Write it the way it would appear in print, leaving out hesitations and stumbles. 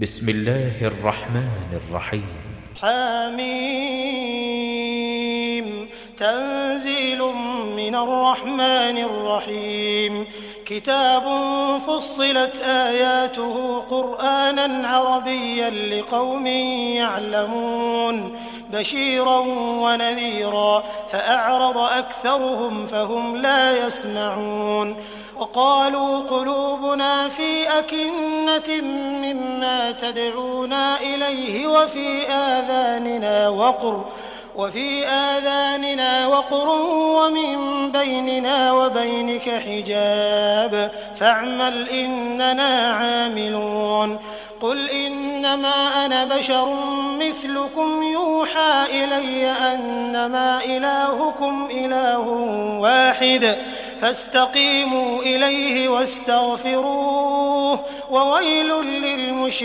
بسم الله الرحمن الرحيم. حميم. تنزيل من الرحمن الرحيم. كتاب فصلت آياته قرآنا عربيا لقوم يعلمون بشيرا ونذيرا فأعرض أكثرهم فهم لا يسمعون وقالوا قلوبنا في أكنة مما تدعونا إليه وفي آذاننا وقر ومن بيننا وبينك حجاب فاعمل إننا عاملون قل إنما أنا بشر مثلكم يوحى إلي أنما إلهكم إله واحد فاستقيموا إليه واستغفروه وويل للمشركين